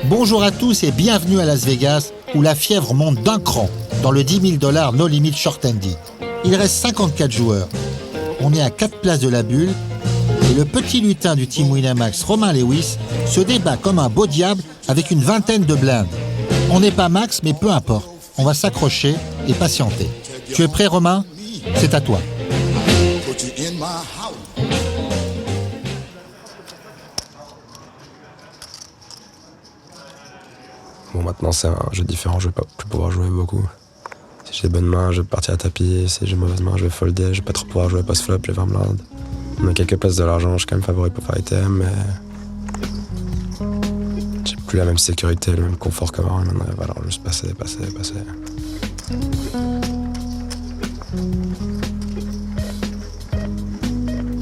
Bonjour à tous et bienvenue à Las Vegas, où la fièvre monte d'un cran dans le $10 000 No Limit Short Handy. Il reste 54 joueurs. On est à 4 places de la bulle et le petit lutin du team Winamax, Romain Lewis, se débat comme un beau diable avec une vingtaine de blindes. On n'est pas max, mais peu importe. On va s'accrocher et patienter. Tu es prêt, Romain ? C'est à toi. Bon, maintenant c'est un jeu différent, je vais pas plus pouvoir jouer beaucoup. Si j'ai bonne main, je vais partir à tapis. Si j'ai mauvaise main, je vais folder. Je vais pas trop pouvoir jouer post-flop, j'ai 20 blindes. On a quelques places de l'argent, je suis quand même favori pour faire item, mais j'ai plus la même sécurité, le même confort qu'avant. Maintenant, il va falloir juste passer.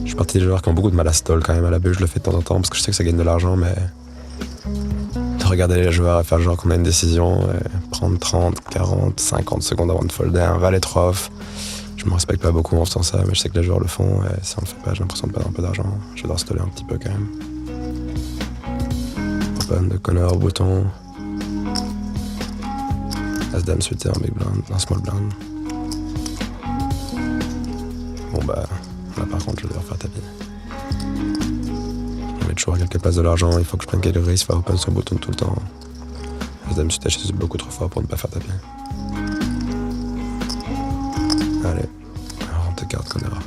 Je suis parti des joueurs qui ont beaucoup de mal à stall quand même à la bulle. Je le fais de temps en temps parce que je sais que ça gagne de l'argent, mais de regarder les joueurs et faire genre qu'on a une décision, et prendre 30, 40, 50 secondes avant de folder un valet 3 off. Je me respecte pas beaucoup en faisant ça, mais je sais que les joueurs le font, et si on le fait pas, j'ai l'impression de perdre un peu d'argent. Je dois staller un petit peu quand même. Open de Connor au bouton. As-Dame suité en big blind, en small blind. Bon bah, là par contre je vais devoir faire tapis. Je vais toujours à quelques places de l'argent, il faut que je prenne quelques risques, faire open sur le bouton tout le temps. As-Dame suité, je suis beaucoup trop fort pour ne pas faire tapis. Allez, rentre tes cartes, Connor.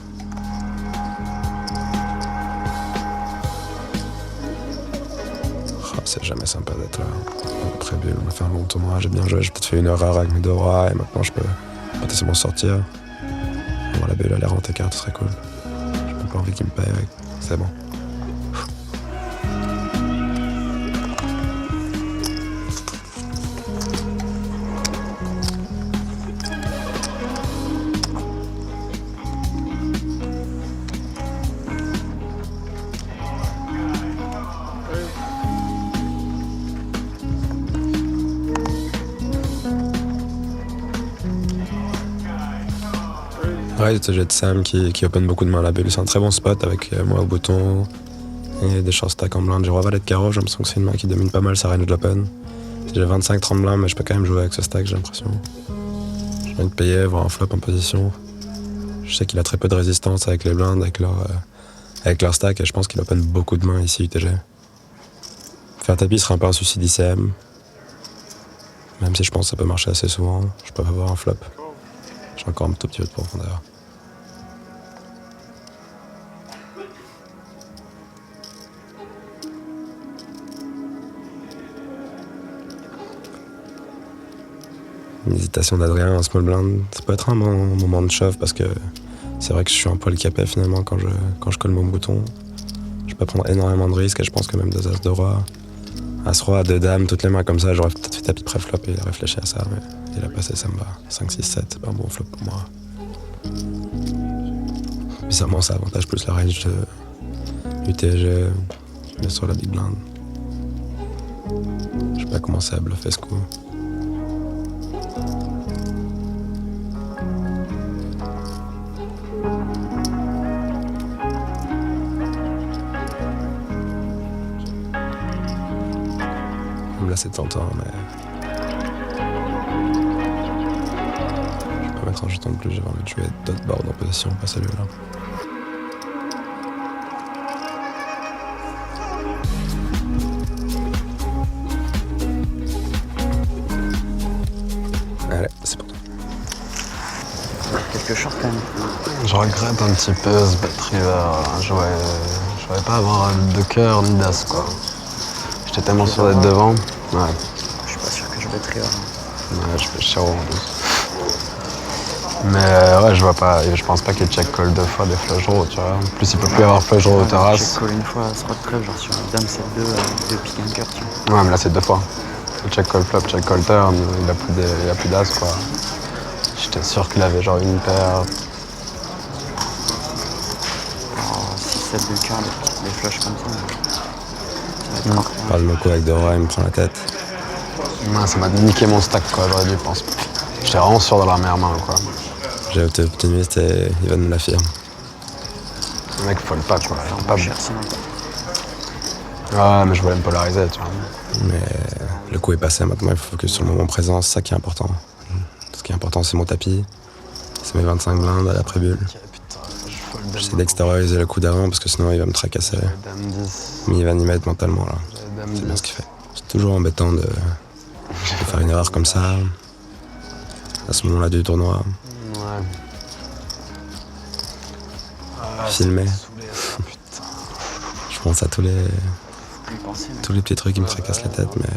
Oh, c'est jamais sympa d'être là. Pré-bulle, on a fait un long tournoi, j'ai bien joué, j'ai peut-être fait une erreur avec mes deux rois, et maintenant je peux potentiellement sortir. Bon, la bulle, aller rentrer tes cartes, ce serait cool. J'ai même pas envie qu'il me paye avec, c'est bon. Ouais, ce jet de Sam qui open beaucoup de mains à la bulle. C'est un très bon spot avec moi au bouton et des short stacks en blind. J'ai roi valet de carreau, j'ai l'impression que c'est une main qui domine pas mal sa range de l'open. J'ai 25-30 blindes, mais je peux quand même jouer avec ce stack, j'ai l'impression. J'ai envie de payer, voir un flop en position. Je sais qu'il a très peu de résistance avec les blindes, avec leur stack, et je pense qu'il open beaucoup de mains ici, UTG. Faire tapis serait un peu un souci d'ICM. Même si je pense que ça peut marcher assez souvent, je peux avoir un flop. J'ai encore un tout petit peu de profondeur. Une hésitation d'Adrien en small blind, ça peut être un bon moment de shove parce que c'est vrai que je suis un poil capé finalement quand je colle mon bouton. Je peux prendre énormément de risques et je pense que même deux as de roi, as roi, deux dames, toutes les mains comme ça, j'aurais peut-être fait tapis pré-flop et réfléchi à ça, mais il a passé, ça me va. 5, 6, 7, c'est pas un bon flop pour moi. Bizarrement, ça avantage plus la range de UTG, mais sur la big blind. Je vais pas commencer à bluffer ce coup. Là, c'est tentant, mais je peux mettre un jeton de plus, j'ai envie de jouer d'autres boards en position, pas celui-là. Allez, c'est pour toi. Quelques shorts quand même. Je regrette un petit peu ce bet river. Je voulais pas avoir de cœur ni d'as, quoi. J'étais tellement sûr d'être devant. Ouais. Je suis pas sûr que je vais trier. Ouais, je fais Charo en plus. Mais ouais, je pense pas qu'il check call deux fois des flush draws, tu vois. En plus, il peut plus y avoir flush draw aux terrasses. Check call une fois, ça sera de trèfle, genre sur un dame 7-2 avec deux pick and cœur, tu vois. Ouais, mais là, c'est deux fois. Check call flop, check call turn, il a plus d'as, quoi. J'étais sûr qu'il avait genre une paire. 6-7 de cœur, des flashs comme ça. Ça va être Par le loco avec deux rois, il me prend la tête. Ouais, ça m'a niqué mon stack, quoi, j'aurais dû penser. J'étais vraiment sûr de la meilleure main, quoi. J'ai été optimiste et il va nous l'affirmer. Le mec, faut le pas, quoi. Faire Pas moins bon. cher sinon. Ouais, mais je voulais me polariser, tu vois. Mais le coup est passé, maintenant il faut focus sur le moment présent, c'est ça qui est important. Ce qui est important, c'est mon tapis, c'est mes 25 blindes à l'après-bulle. Ok, putain, je fold J'essaie d'extérioriser le coup d'avant parce que sinon il va me tracasser. Dame 10. Mais il va y mettre mentalement là. Dame C'est 10. bien ce qu'il fait. C'est toujours embêtant de faire une erreur comme ça, à ce moment-là du tournoi, Ouais. filmé. Saoulé, ça, putain. Je pense à tous les Plus y penser, mec. petits trucs qui me tracassent la tête, mais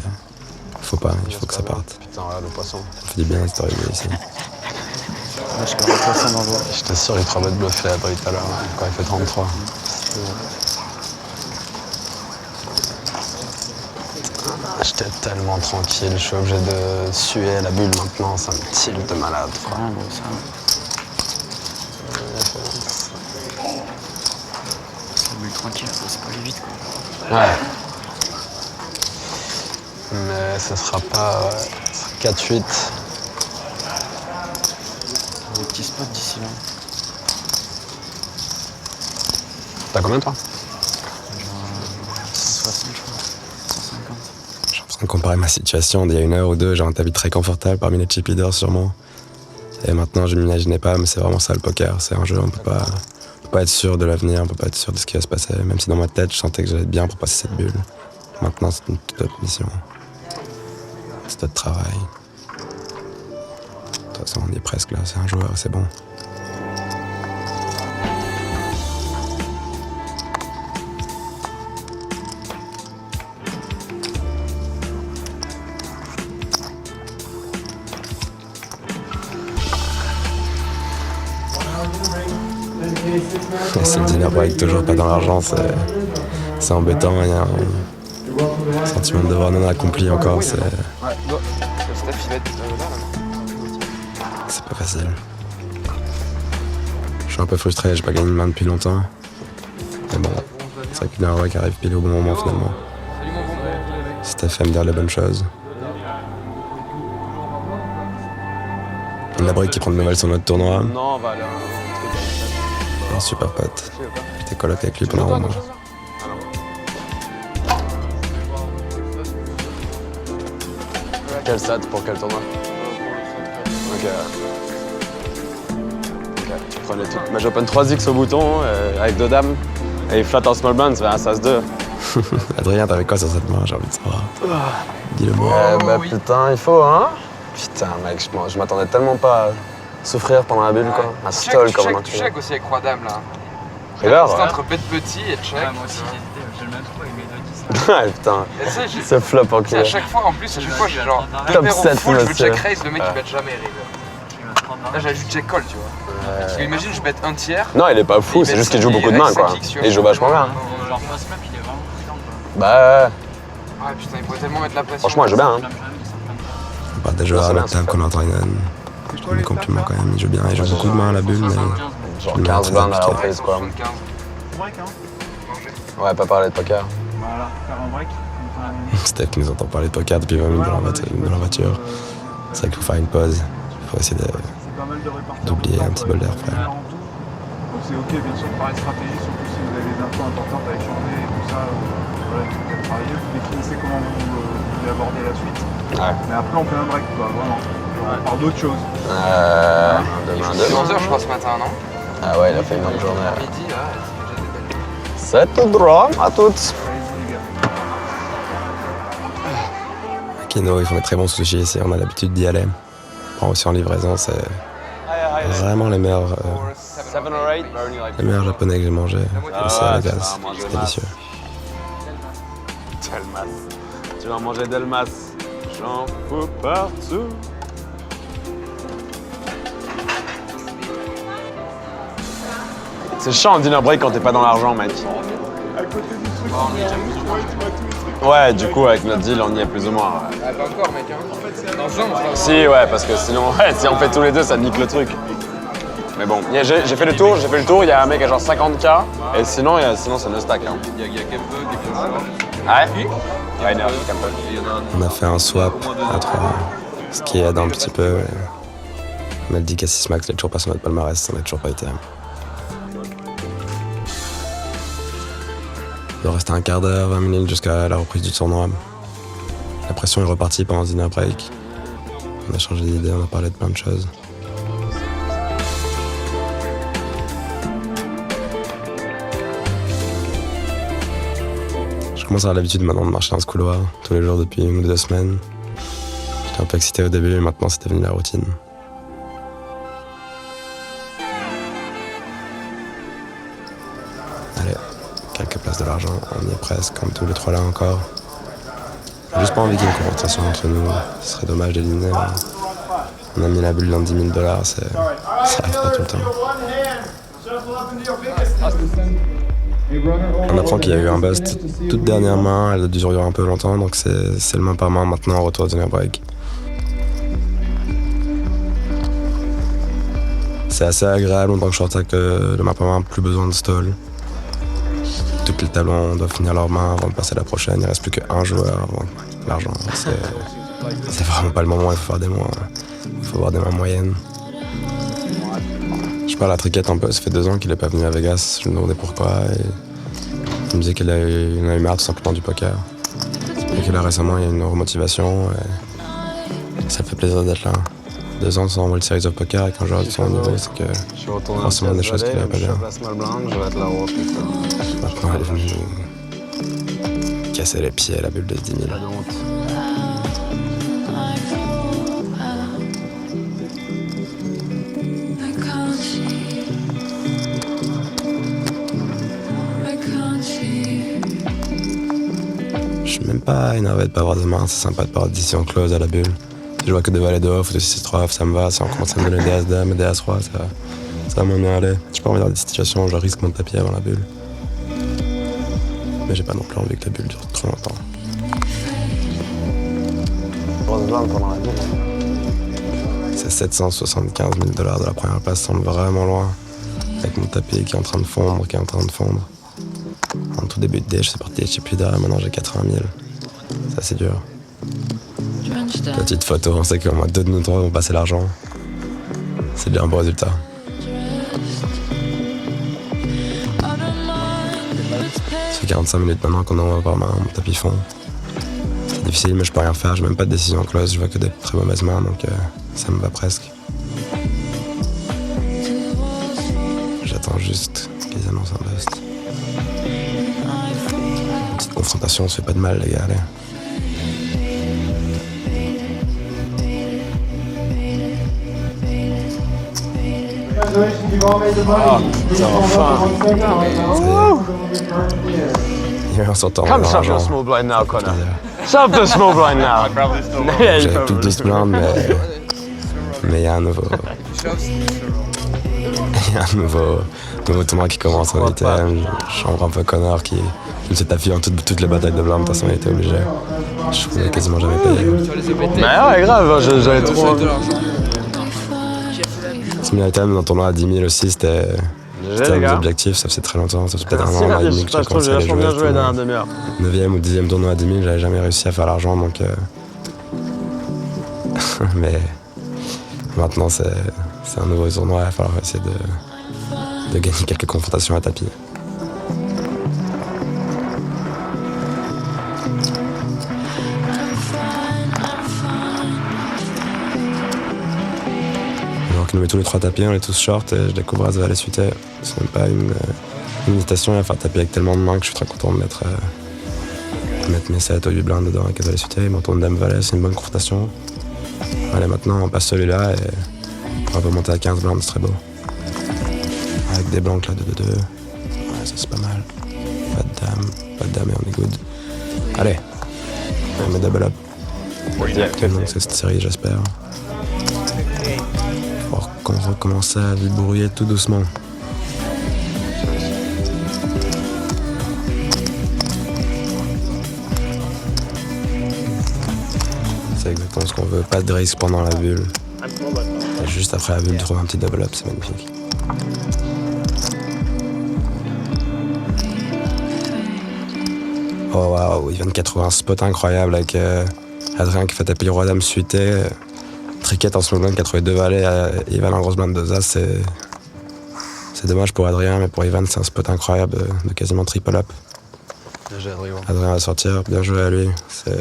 faut pas, il faut que ça parte. Putain, regarde le poisson. Ça me fait du bien d'extérioriser ici. Moi, je connais pas ça dans l'eau. J'étais sûr qu'il te remet de bluffer la brique tout à l'heure, quand il fait 33. J'étais tellement tranquille, je suis obligé de suer la bulle maintenant, ça me tilte de malade. C'est rien, gros, ça. C'est une bulle tranquille, faut c'est pas aller vite, quoi. Ouais. Mais ce sera pas 4-8. Des petits spots d'ici là. T'as combien toi? 160, je crois. 150. Je suis en train de comparer ma situation d'il y a 1 heure ou 2, j'ai un tapis très confortable parmi les chip leaders sûrement. Et maintenant je m'imaginais pas, mais c'est vraiment ça le poker, c'est un jeu, on peut pas être sûr de l'avenir, on peut pas être sûr de ce qui va se passer, même si dans ma tête je sentais que j'allais être bien pour passer cette bulle. Maintenant c'est une toute autre mission. C'est notre travail. De toute façon on y est presque là, c'est un joueur, c'est bon. Et c'est le dinner break, toujours pas dans l'argent, c'est embêtant, il y a un sentiment de devoir non accompli encore, c'est pas facile. Je suis un peu frustré, j'ai pas gagné une main depuis longtemps. Mais bon, c'est vrai que le dinner break arrive pile au bon moment finalement. Steph aime dire les bonnes choses. La break qui prend de nouvelles sur notre tournoi. Non, on va aller Un super pote. J'étais coloc avec lui pendant un moment. Quel set pour quel tournoi? Ok. Ok, tu prenais tout. Mais j'open 3x au bouton avec 2 dames. Et il flatte en small blind, ça fait un As-2. Adrien, t'avais quoi sur cette main? J'ai envie de savoir. Dis-le moi. Putain, il faut, hein? Putain, mec, je m'attendais tellement pas à souffrir pendant la bulle, quoi. À stall comme un Tu check aussi avec Roi Dame là. River, C'est ouais. entre bet petit et check. Moi aussi j'ai le même truc avec mes 2-10. Ouais, putain. Et tu sais, Ce flop en tu sais, à cul. chaque fois en plus, à chaque fois j'ai genre Top deux paires au 7, full, je veux monsieur. check raise, le mec il bet jamais river. Là j'ai juste check call, tu vois. Parce que imagine je bet un tiers. Non, il est pas fou, c'est juste qu'il joue beaucoup de mains, quoi. Et il joue vachement bien. Genre post flop il est vraiment chiant quoi. Bah, Ah putain, il pourrait tellement mettre la pression. franchement, il joue bien, hein. On parle des joueurs à c'est la bien, table qu'on entend je trouve des compliments quand même. Il joue bien, il joue beaucoup de mains à la bulle, mais Genre Non, 15 c'est blindes à la compliqué. reprise, quoi. 75. Break hein. Ouais, pas parler de poker. Voilà, faire un break. Comme ça, Steph qui nous entend parler de poker depuis 20 minutes dans la voiture. C'est vrai qu'il faut faire une pause. Il faut essayer c'est pas mal de répartir. d'oublier un petit bol d'air frais. Donc c'est ok bien sûr de parler de stratégie, surtout si vous avez des infos importantes à échanger et tout ça. Voilà, il faut peut-être travailler, vous définissez comment vous voulez aborder la suite. Ouais. Mais après on fait un break quoi, vraiment. On parle d'autres choses. Demain, C'est 11h demain. je crois ce matin, non? Ah ouais, il a fait une longue journée. À midi là, c'est déjà des belles. C'est tout droit, à toutes. Allez-y les gars. Keno, ils font des très bons sushis ici, on a l'habitude d'y aller. On prend aussi en livraison, c'est vraiment les meilleurs japonais que j'ai mangés ici à Vegas. C'est délicieux. Delmas. Tu vas manger Delmas. J'en fous partout. C'est chiant en dinner break quand t'es pas dans l'argent, mec. Ouais, du coup, avec notre deal, on y est plus ou moins. Ouais. Ah, pas encore, mec, hein. Dans un, on Si, ouais, parce que sinon, ouais, si on fait tous les deux, ça nique le truc. Mais bon, j'ai fait le tour, il y a un mec à genre 50K, et sinon c'est le stack. Hein. Il y a Kempe, des fois. Ouais? Ouais, nerf, un peu. On a fait un swap à 3, ce qui aide un petit peu. On a dit qu'à 6 max, il est toujours pas sur notre palmarès, on a toujours pas été. Il doit rester un quart d'heure, 20 minutes jusqu'à la reprise du tournoi. La pression est repartie pendant ce dinner break. On a changé d'idée, on a parlé de plein de choses. Je commence à avoir l'habitude maintenant de marcher dans ce couloir tous les jours depuis 1 ou 2 semaines. J'étais un peu excité au début, mais maintenant c'est devenu la routine. Allez, quelques places de l'argent, on y est presque, comme tous les 3 là encore. J'ai juste pas envie qu'il y ait une confrontation entre nous, ce serait dommage d'éliminer. On a mis la bulle dans 10 000 $, ça arrive pas tout le temps. On apprend qu'il y a eu un bust toute dernièrement, elle a dû durer un peu longtemps, donc c'est le main par main maintenant en retour au dinner break. C'est assez agréable en tant que short stack que le main par main, plus besoin de stall. Tous les talons doivent finir leurs mains avant de passer à la prochaine, il ne reste plus qu'un joueur avant l'argent. C'est vraiment pas le moment, il faut faire des mains. Il faut avoir des mains moyennes. Je parle à Triquette un peu, ça fait 2 ans qu'il n'est pas venu à Vegas, je me demandais pourquoi. Et il me disait qu'il en a eu marre tout simplement du poker. Et que là récemment il y a une remotivation et ça fait plaisir d'être là. 2 ans sans World Series of Poker avec un joueur de son niveau, c'est que Je suis retourné forcément des choses qui n'allaient pas bien. Je place mal blind, je vais être la roi putain. Maintenant elle est venue casser les pieds à la bulle de 10 000. Pas de honte. Je suis même pas énervé de pas avoir de main, c'est sympa de pas avoir de décision close à la bulle. Si je vois que des valets de off ou de 6-3 off, ça me va. Si on commence à me donner des As-Dame et des As-3, ça va m'en aller. J'ai pas envie d'avoir des situations où je risque mon tapis avant la bulle. Mais j'ai pas non plus envie que la bulle dure trop longtemps. Grosse blinde pendant la bulle. Ces 775 000 $ de la première place semblent vraiment loin. Avec mon tapis qui est en train de fondre, En tout début de dé, je suis parti chez plus d'arrêt, maintenant j'ai 80 000. Ça c'est dur. Petite photo, on sait qu'au moins 2 de nous 3 vont passer l'argent. C'est déjà un bon résultat. Ça fait 45 minutes maintenant qu'on envoie par main, mon tapis fond. C'est difficile mais je peux rien faire, j'ai même pas de décision close, je vois que des très mauvaises mains donc ça me va presque. J'attends juste qu'ils annoncent un bust. Une petite confrontation, ça fait pas de mal les gars, allez. On s'entend. Come shove your small blind now, Connor. Shove the small blind now. J'avais plus de 12 blindes, mais il y a un nouveau tournoi qui commence en item. Je chambre un peu Connor qui s'est taffé en toutes les batailles de blindes, de toute façon il était obligé. Je pouvais quasiment jamais payer. Mais ouais, grave, j'avais trop envie. 6 000 items dans le tournoi à 10 000 aussi, c'était un des objectifs, ça faisait très longtemps, ça fait peut-être un an et demi que j'ai commencé à les jouer. 9e ou 10e tournoi à 10 000, j'avais jamais réussi à faire l'argent donc. Mais maintenant c'est un nouveau tournoi, il va falloir essayer de gagner quelques confrontations à tapis. Alors qu'il nous met tous les 3 tapis, on est tous short et je découvre As Valet suité. C'est même pas une hésitation à faire taper avec tellement de mains que je suis très content de mettre mes 7 ou 8 blindes dedans avec As Valet suité. Il m'en tourne Dame Valet, c'est une bonne confrontation. Allez, maintenant on passe celui-là et on va monter à 15 blindes, c'est très beau. Avec des blancs là de 2-2. Ouais, ça c'est pas mal. Pas de dame et on est good. Allez, on met double up. Donc c'est cette série, j'espère. Faut qu'on recommence à vibrouiller tout doucement. C'est exactement ce qu'on veut, pas de risque pendant la bulle. Et juste après la bulle, trouver un petit double up, c'est magnifique. Oh waouh, il vient de 80, un spot incroyable avec Adrien qui fait taper le roi dame suité. Triquette en small blind qui a trouvé 2 valets, Ivan en grosse blinde 2 as, c'est dommage pour Adrien, mais pour Ivan c'est un spot incroyable de quasiment triple up. J'ai Adrien. Adrien va sortir, bien joué à lui. Ça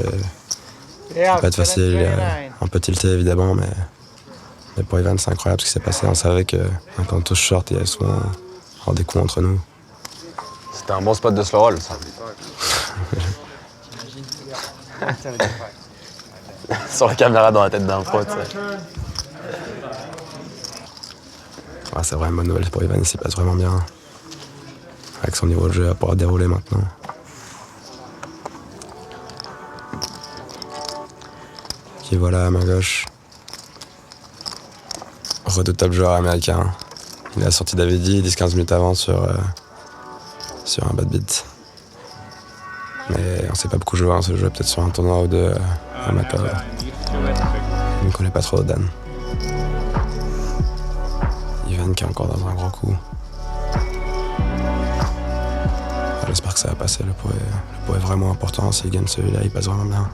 va pas être facile, il est un peu tilté évidemment, mais pour Ivan c'est incroyable ce qui s'est passé. On savait que quand on touche short, il y a souvent des coups entre nous. C'était un bon spot de slow roll, ça. Sur la caméra dans la tête d'un pro, tu sais. Ouais, c'est vraiment une bonne nouvelle pour Ivan, il s'y passe vraiment bien. Avec son niveau de jeu, il va pouvoir dérouler maintenant. Qui voilà à main gauche. Redoutable joueur américain. Il a sorti Davidi 10-15 minutes avant sur un bad beat. Mais on sait pas beaucoup jouer, on se joue peut-être sur un tournoi ou deux amateur. On ne connaît pas trop Dan. Ivan qui est encore dans un grand coup. J'espère que ça va passer, le pot est vraiment important, s'il gagne celui-là, il passe vraiment bien.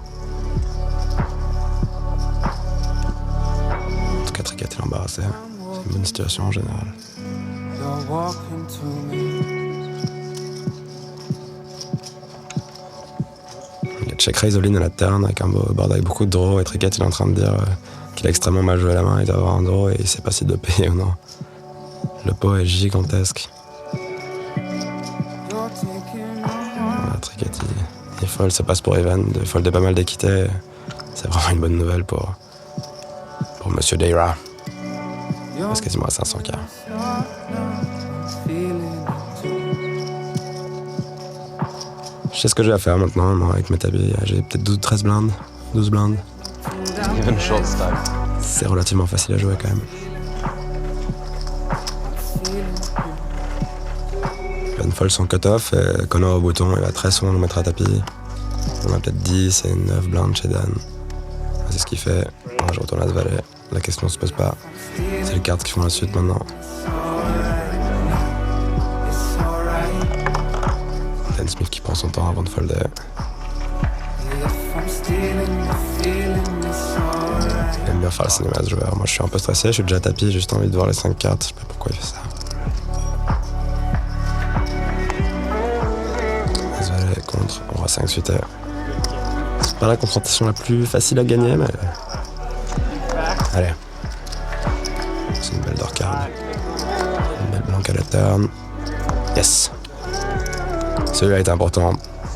En tout cas, Triquet est embarrassé. C'est une bonne situation en général. Il y a Check Raise All-in à la turn avec un board avec beaucoup de draw et Triquet il est en train de dire qu'il a extrêmement mal joué la main, il doit avoir un draw et il sait pas s'il doit payer ou non. Le pot est gigantesque. Triquet il fold, ça passe pour Ivan, de folder pas mal d'équité. C'est vraiment une bonne nouvelle pour Monsieur Deira. Il reste quasiment à 500K. Je sais ce que j'ai à faire maintenant, moi, avec mes tapis. J'ai peut-être 12-13 blindes, 12 blindes. Even short stack. C'est relativement facile à jouer quand même. Ivan fold son cut-off, et Connor au bouton, il va très souvent nous mettre à tapis. On a peut-être 10 et 9 blindes chez Dan. C'est ce qu'il fait. Moi, je retourne à ce valet. La question ne se pose pas. C'est les cartes qui font la suite maintenant. Dan Smith qui prend son temps avant de folder. Il aime bien faire le cinéma ce joueur. Moi je suis un peu stressé, je suis déjà à tapis, j'ai juste envie de voir les 5 cartes. Je sais pas pourquoi il fait ça. Désolé, contre, on aura 5 suites. C'est pas la confrontation la plus facile à gagner, mais... Allez. C'est une belle d'orcade. Une belle blanque à la turn. Yes. Celui-là est important.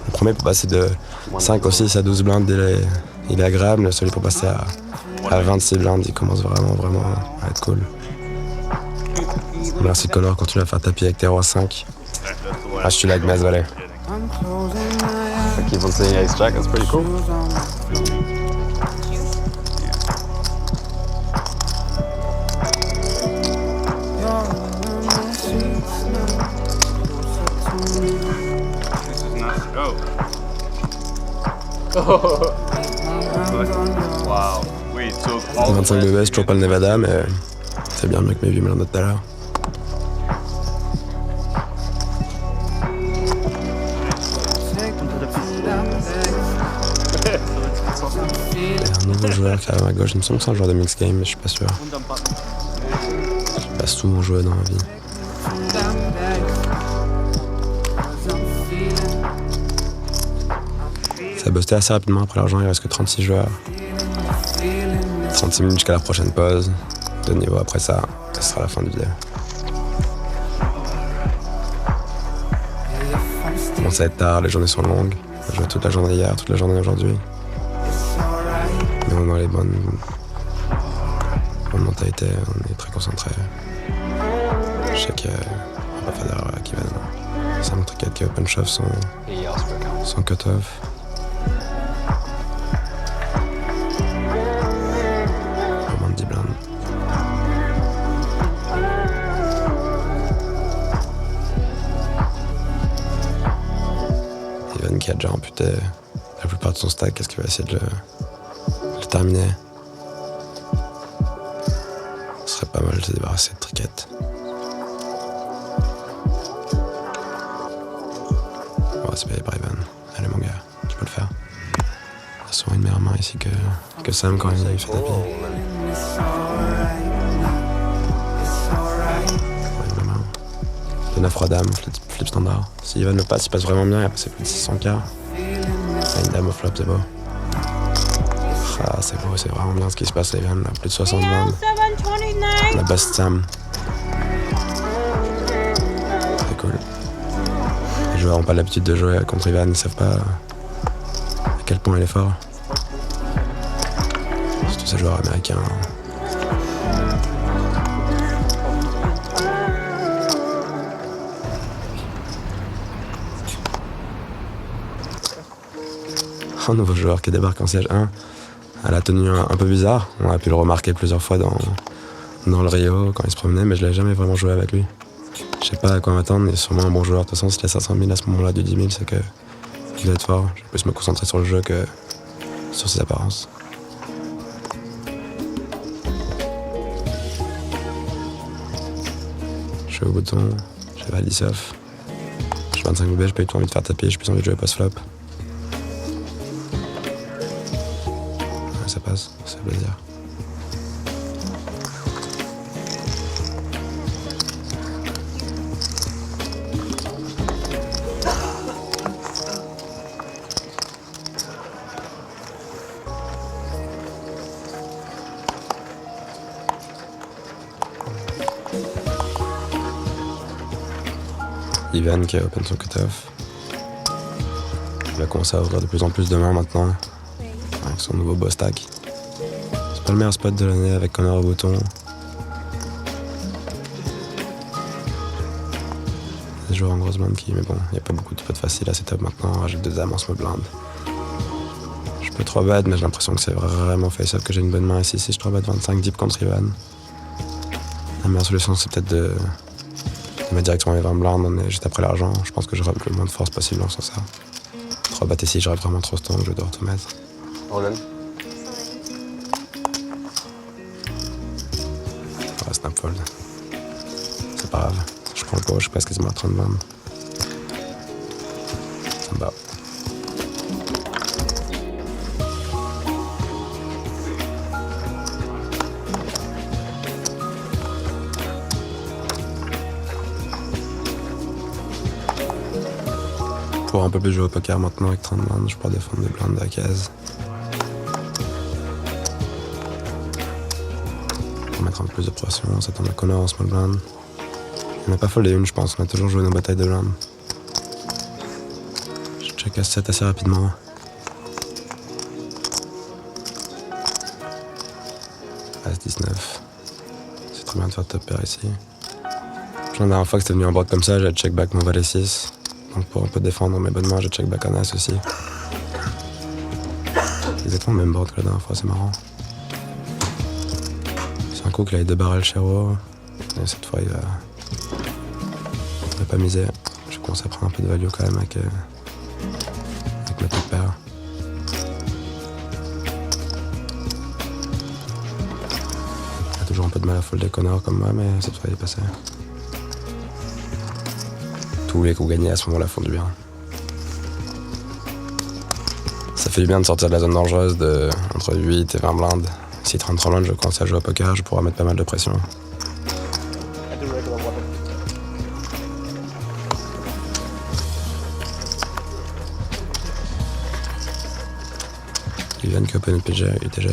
Le premier pour passer de 5 au 6 à 12 blindes, il est agréable. Celui pour passer à 26 blindes, il commence vraiment à être cool. Merci Connor, continue à faire tapis avec tes rois 5. Ah, je suis là avec mes valets. Keep on saying ace jack, that's pretty cool. Wow. Wait, so 25 de baisse, toujours pas le Nevada, mais c'est bien mieux que mes 8 blindes de tout à l'heure. Il y a un nouveau joueur qui arrive à gauche, il me semble que c'est un joueur de mix game, mais je suis pas sûr. J'ai pas souvent joué dans ma vie. Ça a busté assez rapidement après l'argent, il reste que 36 joueurs. 36 minutes jusqu'à la prochaine pause. 2 niveaux après ça, et ce sera la fin du vidéo. Ça commence à être tard, les journées sont longues. On a joué toute la journée hier, toute la journée aujourd'hui. Mais on a les bonnes mentalités, on est très concentrés. Je sais qu'il n'y a pas fait d'erreur qui va. C'est un Triquet qui open shove son cut-off. Vraiment 10 blindes. Ivan qui a déjà amputé la plupart de son stack, est-ce qu'il va essayer de le terminer? Ce serait pas mal de se débarrasser de Triquet. On va se payer par Ivan. Allez mon gars, tu peux le faire. Il a souvent une meilleure main ici que Sam quand il fait tapis. Ouais, ma main. de 9 rois dames, flip standard. Si Ivan le passe, il passe vraiment bien, il a passé plus de 600K. Ah, une dame au flop, c'est beau. Ah, c'est beau, c'est vraiment bien ce qui se passe à Ivan, là. Plus de 60 blindes. La bust Sam. C'est cool. Les joueurs n'ont pas l'habitude de jouer contre Ivan, ils savent pas à quel point il est fort. Surtout ces joueurs américains. Un nouveau joueur qui débarque en siège 1. Elle a tenue un peu bizarre. On a pu le remarquer plusieurs fois dans le Rio quand il se promenait, mais je l'ai jamais vraiment joué avec lui. Je sais pas à quoi m'attendre, il est sûrement un bon joueur. De toute façon, s'il a 500 000 à ce moment-là du 10 000, c'est qu'il doit être fort. Je vais plus me concentrer sur le jeu que sur ses apparences. Je suis au bouton, j'ai validé off. Je suis 25 BB, j'ai pas eu envie de faire taper, j'ai plus envie de jouer post-flop. Ça passe, c'est plaisir. Ivan qui a open son cutoff. Il va commencer à ouvrir de plus en plus de mains maintenant. Avec son nouveau boss stack. C'est pas le meilleur spot de l'année avec Connor au bouton. Des joueurs en grosse blinde qui, mais bon, il n'y a pas beaucoup de spots faciles à setup maintenant. On rajoute 2 dames en small blind. Je peux 3 bet, mais j'ai l'impression que c'est vraiment face-up que j'ai une bonne main ici. Si je 3 bet 25 deep contre Ivan. La meilleure solution, c'est peut-être de mettre directement les 20 blindes. On est juste après l'argent. Je pense que je rate le moins de force possible en faisant ça. 3 bet ici, j'aurais vraiment trop strong, je dois tout mettre. Roland. Ah, snap fold. C'est pas grave. Je prends le pot, je passe quasiment à 30 blindes. Ça me bat. Pour un peu plus jouer au poker maintenant avec 30 blindes, je pourrais défendre des blindes de la case. Pour mettre un peu plus de pression, on s'attend à Connor en small blind. On n'a pas foldé une, je pense, on a toujours joué nos batailles de blindes. Je check As7 assez rapidement. As-19. C'est très bien de faire top pair ici. La dernière fois que c'était venu en board comme ça, j'ai check back mon valet 6. Donc pour un peu défendre mes bonnes mains, j'ai check back en As aussi. Exactement le même board que la dernière fois, c'est marrant. C'est un coup qu'il a 2 barrels chéro. Et cette fois, il va pas miser. Je commence à prendre un peu de value quand même avec ma top pair. Il a toujours un peu de mal à folder Connor comme moi, mais cette fois, il est passé. Tous les coups gagnés à ce moment-là font du bien. Ça fait du bien de sortir de la zone dangereuse de entre 8 et 20 blindes. Si 33 blindes, je commence à jouer au poker, je pourrais mettre pas mal de pression. Il vient de open UTG. J'ai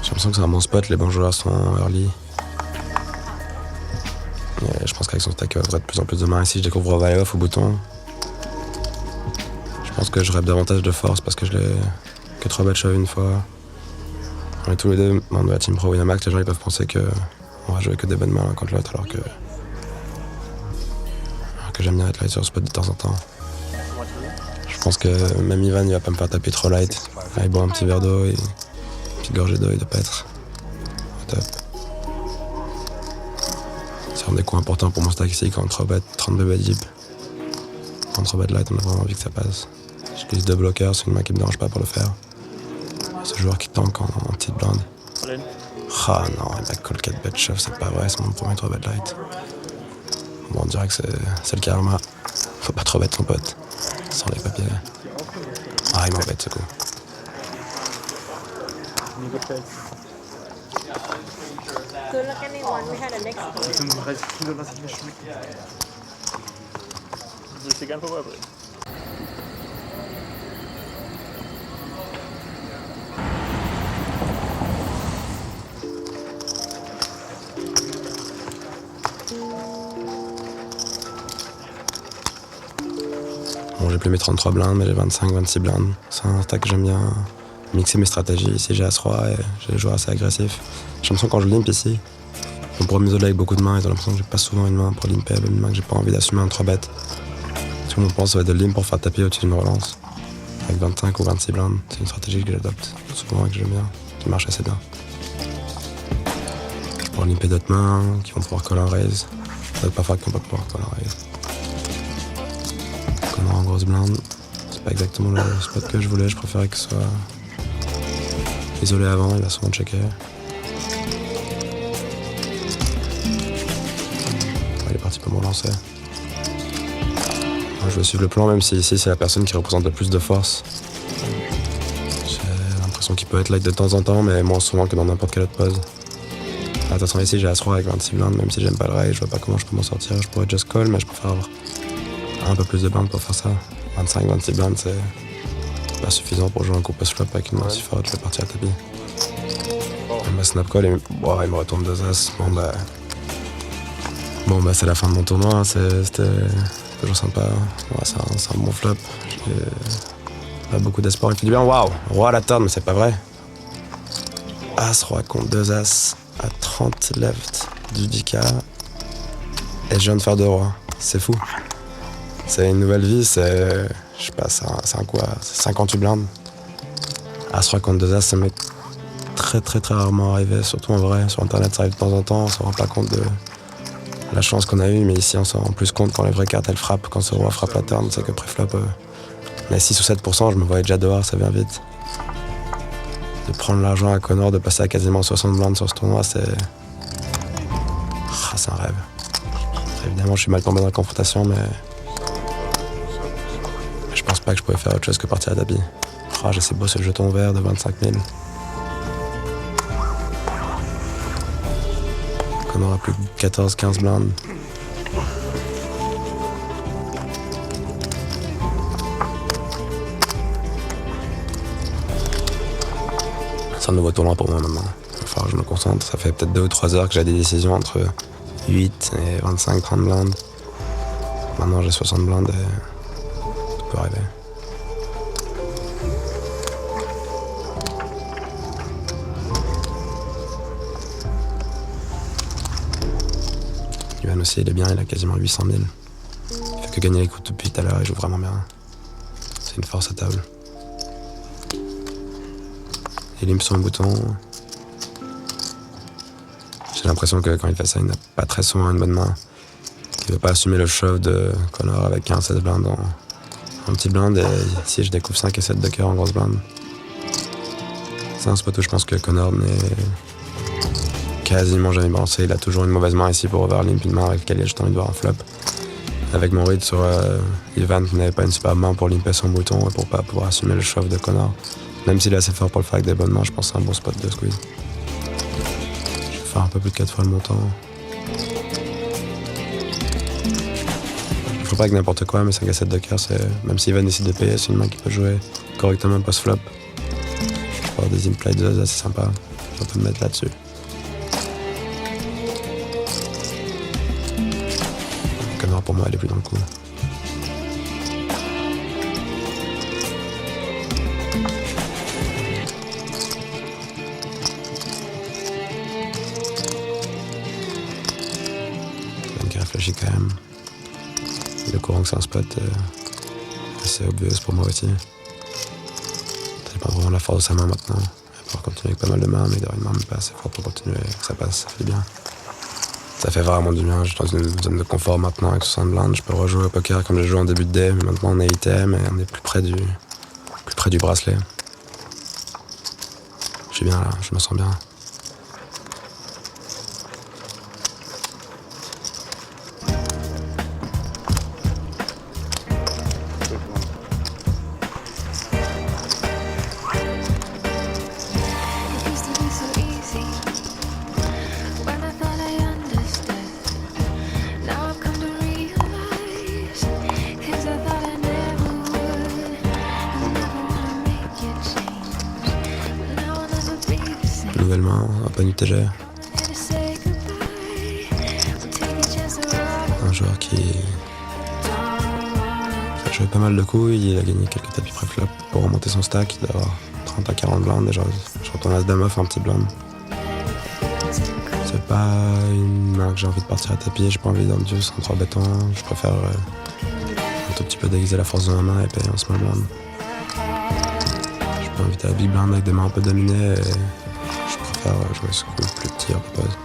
l'impression que c'est un bon spot, les bons joueurs sont early. Et je pense qu'avec son stack, il va ouvrir de plus en plus de mains ici. Je découvre valet off au bouton. Je pense que je rêve davantage de force parce que je l'ai que 3 bet shove une fois. On est tous les deux membres de la team pro Winamax. Les gens ils peuvent penser qu'on va jouer que des bonnes mains l'un contre l'autre alors que j'aime bien être light sur le spot de temps en temps. Je pense que même Ivan il va pas me faire taper trop light. Là, il boit un petit verre d'eau et une petite gorgée d'eau, il doit pas être au top. C'est un des coups importants pour mon stack ici quand on 3 bet 30 BB deep. Quand on 3 bet light, on a vraiment envie que ça passe. J'utilise 2 bloqueurs, c'est une main qui me dérange pas pour le faire. Ce joueur qui tank en petite blinde. Ah non, il m'a call 4 bet shove, c'est pas vrai, c'est mon premier 3 bet light. Bon, on dirait que c'est le karma. Faut pas trop bet son pote. Sans les papiers. Ah, il m'embête ce coup. So look at anyone, we had a next one. 35 Kilo, das ist schmeckt. Soll ich dir gern vorbeibringen? Bon, j'ai plus mes 33 blindes, mais j'ai 25-26 blindes. C'est un stack que j'aime bien mixer mes stratégies. Ici, j'ai As-Roi et j'ai des joueurs assez agressifs. J'ai l'impression quand je limp ici, on pourrait m'isoler avec beaucoup de mains. Ils ont l'impression que j'ai pas souvent une main pour limper, une main que j'ai pas envie d'assumer en 3 bêtes. Tout le monde pense que ça va être de limp pour faire tapis au-dessus d'une relance. Avec 25 ou 26 blindes, c'est une stratégie que j'adopte souvent et que j'aime bien, qui marche assez bien. Pour limper d'autres mains qui vont pouvoir call un raise, d'autres parfois qui vont pas pouvoir call un raise. Comme en grosse blinde, c'est pas exactement le spot que je voulais, je préférais que ce soit isolé avant, il va souvent checker. Il est parti pour me relancer. Je vais suivre le plan, même si ici c'est la personne qui représente le plus de force. J'ai l'impression qu'il peut être light de temps en temps, mais moins souvent que dans n'importe quelle autre pose. Attention, ici j'ai As-Roi avec 26 blindes, même si j'aime pas le rail, je vois pas comment je peux m'en sortir. Je pourrais just call, mais je préfère avoir un peu plus de blindes pour faire ça. 25-26 blindes, c'est pas suffisant pour jouer un coup post-flop avec une main si forte, je vais partir à tapis. Il m'a snap call et il me retourne 2 As. Bon bah c'est la fin de mon tournoi, hein. C'était toujours sympa. Ouais, c'est un bon flop. J'ai pas beaucoup d'espoir. Il fait du bien. Waouh, roi à la turn, mais c'est pas vrai. As-Roi contre 2 As à 30 left du 10K. Et je viens de faire 2 rois. C'est fou. C'est une nouvelle vie, c'est. Je sais pas, c'est un quoi, c'est 58 blindes. As-Roi contre 2 As, ça m'est très rarement arrivé, surtout en vrai. Sur internet, ça arrive de temps en temps, on se rend pas compte de la chance qu'on a eue, mais ici, on s'en rend plus compte quand les vraies cartes elles frappent. Quand ce roi frappe la turn, c'est que pré-flop, on est à 6 ou 7%, je me voyais déjà dehors, ça vient vite. De prendre l'argent à Connor, de passer à quasiment 60 blindes sur ce tournoi, c'est un rêve. Évidemment, je suis mal tombé dans la confrontation, mais je pense pas que je pouvais faire autre chose que partir à tapis. J'ai assez beau ce jeton vert de 25 000. Connor a plus de 14-15 blindes. C'est un nouveau tournoi pour moi maintenant. Il va falloir que je me concentre. Ça fait peut-être 2 ou 3 heures que j'ai des décisions entre 8 et 25-30 blindes. Maintenant j'ai 60 blindes et tout peut arriver. Yuan aussi il est bien, il a quasiment 800 000. Il fait que gagner les coups depuis tout à l'heure, il joue vraiment bien. C'est une force à table. Il limpe son bouton. J'ai l'impression que quand il fait ça, il n'a pas très souvent une bonne main. Il veut pas assumer le shove de Connor avec 15-16 blindes en petit blind. Et ici, je découvre 5 et 7 de cœur en grosse blinde. C'est un spot où je pense que Connor n'est quasiment jamais balancé. Il a toujours une mauvaise main ici pour overlimp, une main avec laquelle j'ai envie de voir un flop. Avec mon read sur Ivan qui n'avait pas une super main pour limper son bouton et pour pas pouvoir assumer le shove de Connor. Même s'il est assez fort pour le faire avec des bonnes mains, je pense que c'est un bon spot de squeeze. Je vais faire un peu plus de 4 fois le montant. Je ne ferai pas avec n'importe quoi, mais 5 à 7 de cœur, même si Ivan décide de payer, c'est une main qui peut jouer correctement post-flop. Avoir des implies de c'est sympa. On peut me mettre là-dessus. Connor, pour moi, elle est plus dans le coup. Qui réfléchit quand même. Il est au courant que c'est un spot assez obvious pour moi aussi. Ça dépend vraiment de la force de sa main maintenant. Il va pouvoir continuer avec pas mal de mains, mais d'avoir une main même pas assez forte pour continuer, que ça passe, ça fait bien. Ça fait vraiment du bien, je suis dans une zone de confort maintenant avec 60 blindes. Je peux rejouer au poker comme j'ai joué en début de day, mais maintenant on est item et on est plus près du bracelet. Je suis bien là, je me sens bien. When nouvelle main, Open UTG. Un joueur qui a joué pas mal de coups, il a gagné quelques tapis pré-flop pour remonter son stack, il doit avoir 30 à 40 blindes déjà. Je retourne à As-Dame off, un petit blind. C'est pas une main que j'ai envie de partir à tapis, j'ai pas envie d'un deuce en 3 bêtons, je préfère un tout petit peu déguiser la force de ma main et payer en small blind. Je peux inviter à big blind avec des mains un peu dominées et je préfère jouer ce coup plus petit en pause.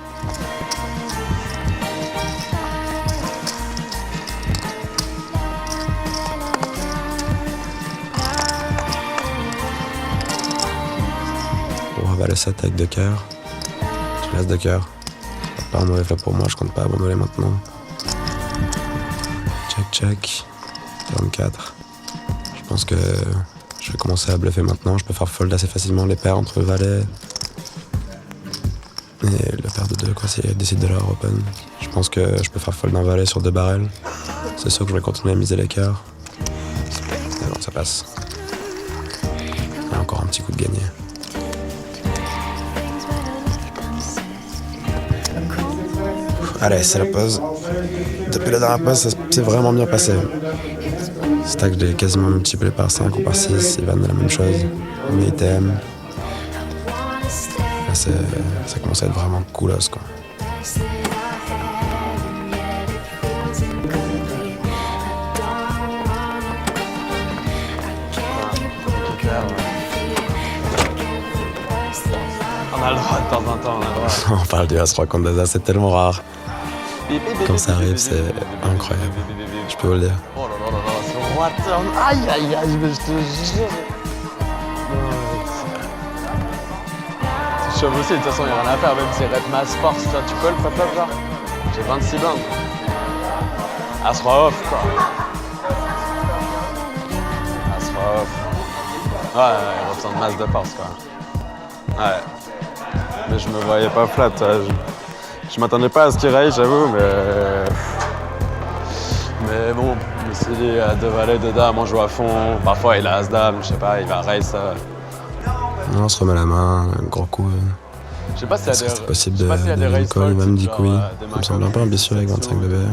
Valet 7 avec 2 cœurs. Je laisse 2 cœurs. Pas un mauvais flop pour moi, je compte pas abandonner maintenant. Check, check. Turn 4. Je pense que je vais commencer à bluffer maintenant. Je peux faire fold assez facilement les paires entre valet et le paire de 2 quoi, s'il décide de leur open. Je pense que je peux faire fold un valet sur 2 barrels. C'est sûr que je vais continuer à miser les cœurs. Mais bon, ça passe. Et encore un petit coup de gagné. Allez, c'est la pause. Depuis la dernière pause, ça s'est vraiment bien passé. Stack, je l'ai quasiment multiplié par 5 ou par 6. Ivan, la même chose. On est ITM. Là, ça commence à être vraiment coolos, quoi. On a le droit de temps en temps, on a le droit. On parle du As-3 contre des As, c'est tellement rare. Quand ça arrive, c'est incroyable. Je peux vous le dire. Oh là là là là, c'est roi turn. Aïe aïe aïe, mais je te jure. C'est chaud aussi, de toute façon, il n'y a rien à faire, même si rep mass force, tu peux le pré-flop genre. J'ai 26 blindes. As-3 off, quoi. As-3 off. Ouais, il représente masse de force, quoi. Ouais. Mais je me voyais pas flat, je m'attendais pas à ce qu'il raise, j'avoue, mais bon, je me suis dit, à 2 valets, 2 dames, on joue à fond. Parfois, il a As-Dame, je sais pas, il va raise ça. Non, on se remet la main, un gros coup. Je sais pas s'il y a Est-ce que c'est possible de raise call, il va me dire que oui. Ça me semble un peu ambitieux avec 25 bébés.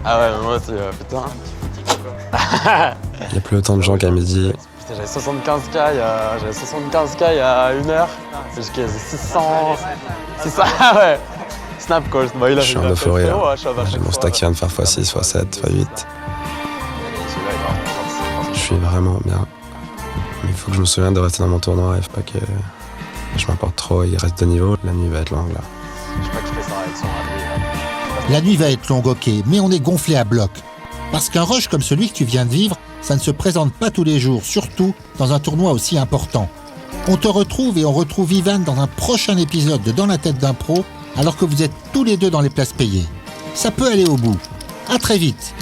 Ah ouais, moi aussi, putain. Il y a plus autant de gens qu'à midi. Putain, j'avais 75K il y a 1 heure. J'ai 600. Ouais. Snap call. Bah, Je suis en euphorie là. J'ai mon stack qui vient de faire x6, x7, x8. Je suis vraiment bien. Mais il faut que je me souvienne de rester dans mon tournoi. Il faut pas que je m'apporte trop. Il reste 2 niveaux. La nuit va être longue là. Je sais pas qui fait sa réaction à lui. La nuit va être longue, ok, mais on est gonflé à bloc. Parce qu'un rush comme celui que tu viens de vivre, ça ne se présente pas tous les jours, surtout dans un tournoi aussi important. On te retrouve et on retrouve Ivan dans un prochain épisode de Dans la tête d'un pro, alors que vous êtes tous les deux dans les places payées. Ça peut aller au bout. À très vite.